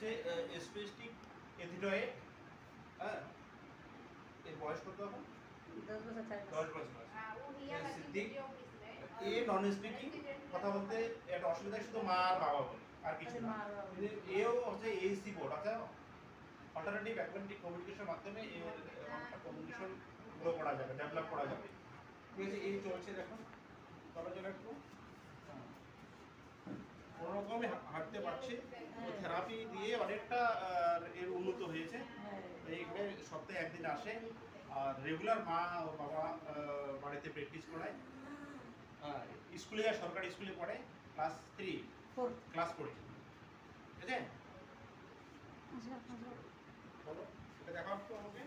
হচ্ছে স্পেস্টিক এথিডয়েড। হ্যাঁ, এর বয়স কত এখন? 10 বছর। সিদ্দিক এ নন স্পিকিং, কথা বলতে একটা অসুবিধা, শুধু মা আর বাবা বলে, আর কিছু না। এও হচ্ছে এইসি বোর্ড, আচ্ছা অল্টারনেটিভ অ্যাকুয়েন্টিক কমিউনিকেশনের মাধ্যমে এর একটা কমিউনিকেশন গ্রো করা যাবে, ডেভেলপ করা যাবে। ঠিক আছে, এই চলছে দেখো, চলো চলো একটু কোনোরকমে হাঁটতে পারছে, থেরাপি দিয়ে অনেকটা এর উন্নত হয়েছে। এইখানে সপ্তাহে একদিন আসে, আর রেগুলার মা ও বাবা বাড়িতে প্র্যাকটিস করায়। স্কুলে যায়, সরকারি স্কুলে পড়ে, ক্লাস 3, ক্লাস 4। ঠিক আছে, বলো এটা দেখাও তো আমাকে।